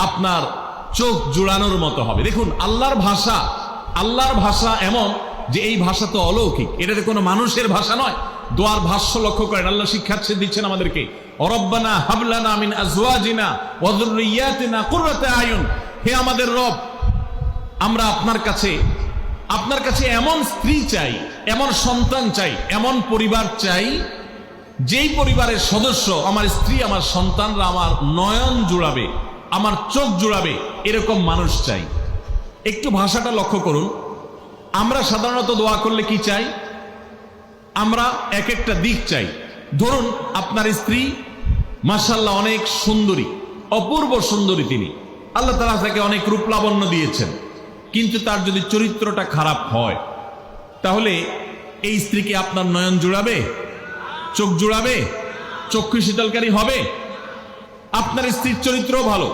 আপনার চোখ জুড়ানোর মতো হবে। দেখুন আল্লাহর ভাষা এমন যে এই ভাষা তো অলৌকিক, এটাতে কোনো মানুষের ভাষা নয়। দোয়ার ভাষ্য লক্ষ্য করেন, আল্লাহ শিক্ষা দিচ্ছেন আমাদেরকে, রব্বানা হাবলানা মিন আজওয়াজিনা ওয়া যুররিয়াতিনা কুররাতা আয়ুন। হে আমাদের রব, আমরা আপনার কাছে এমন স্ত্রী চাই, এমন সন্তান চাই, এমন পরিবার চাই, যেই পরিবারের সদস্য আমার স্ত্রী, আমার সন্তানরা আমার নয়ন জুড়াবে, আমার চোখ জুড়াবে, এরকম মানুষ চাই। একটু ভাষাটা লক্ষ্য করুন। আমরা সাধারণত দোয়া করলে কি চাই? আমরা এক একটা দিক চাই। ধরুন আপনার স্ত্রী মাশাআল্লাহ অনেক সুন্দরী, অপূর্ব সুন্দরী, তিনি আল্লাহ তাআলা তাকে অনেক রূপ লাবণ্য দিয়েছেন, কিন্তু তার যদি চরিত্রটা খারাপ হয়, তাহলে এই স্ত্রীকে আপনার নয়ন জুড়াবে, চোখ জুড়াবে, চক্ষু শীতলকারী হবে? আপনার স্ত্রীর চরিত্রও ভালো,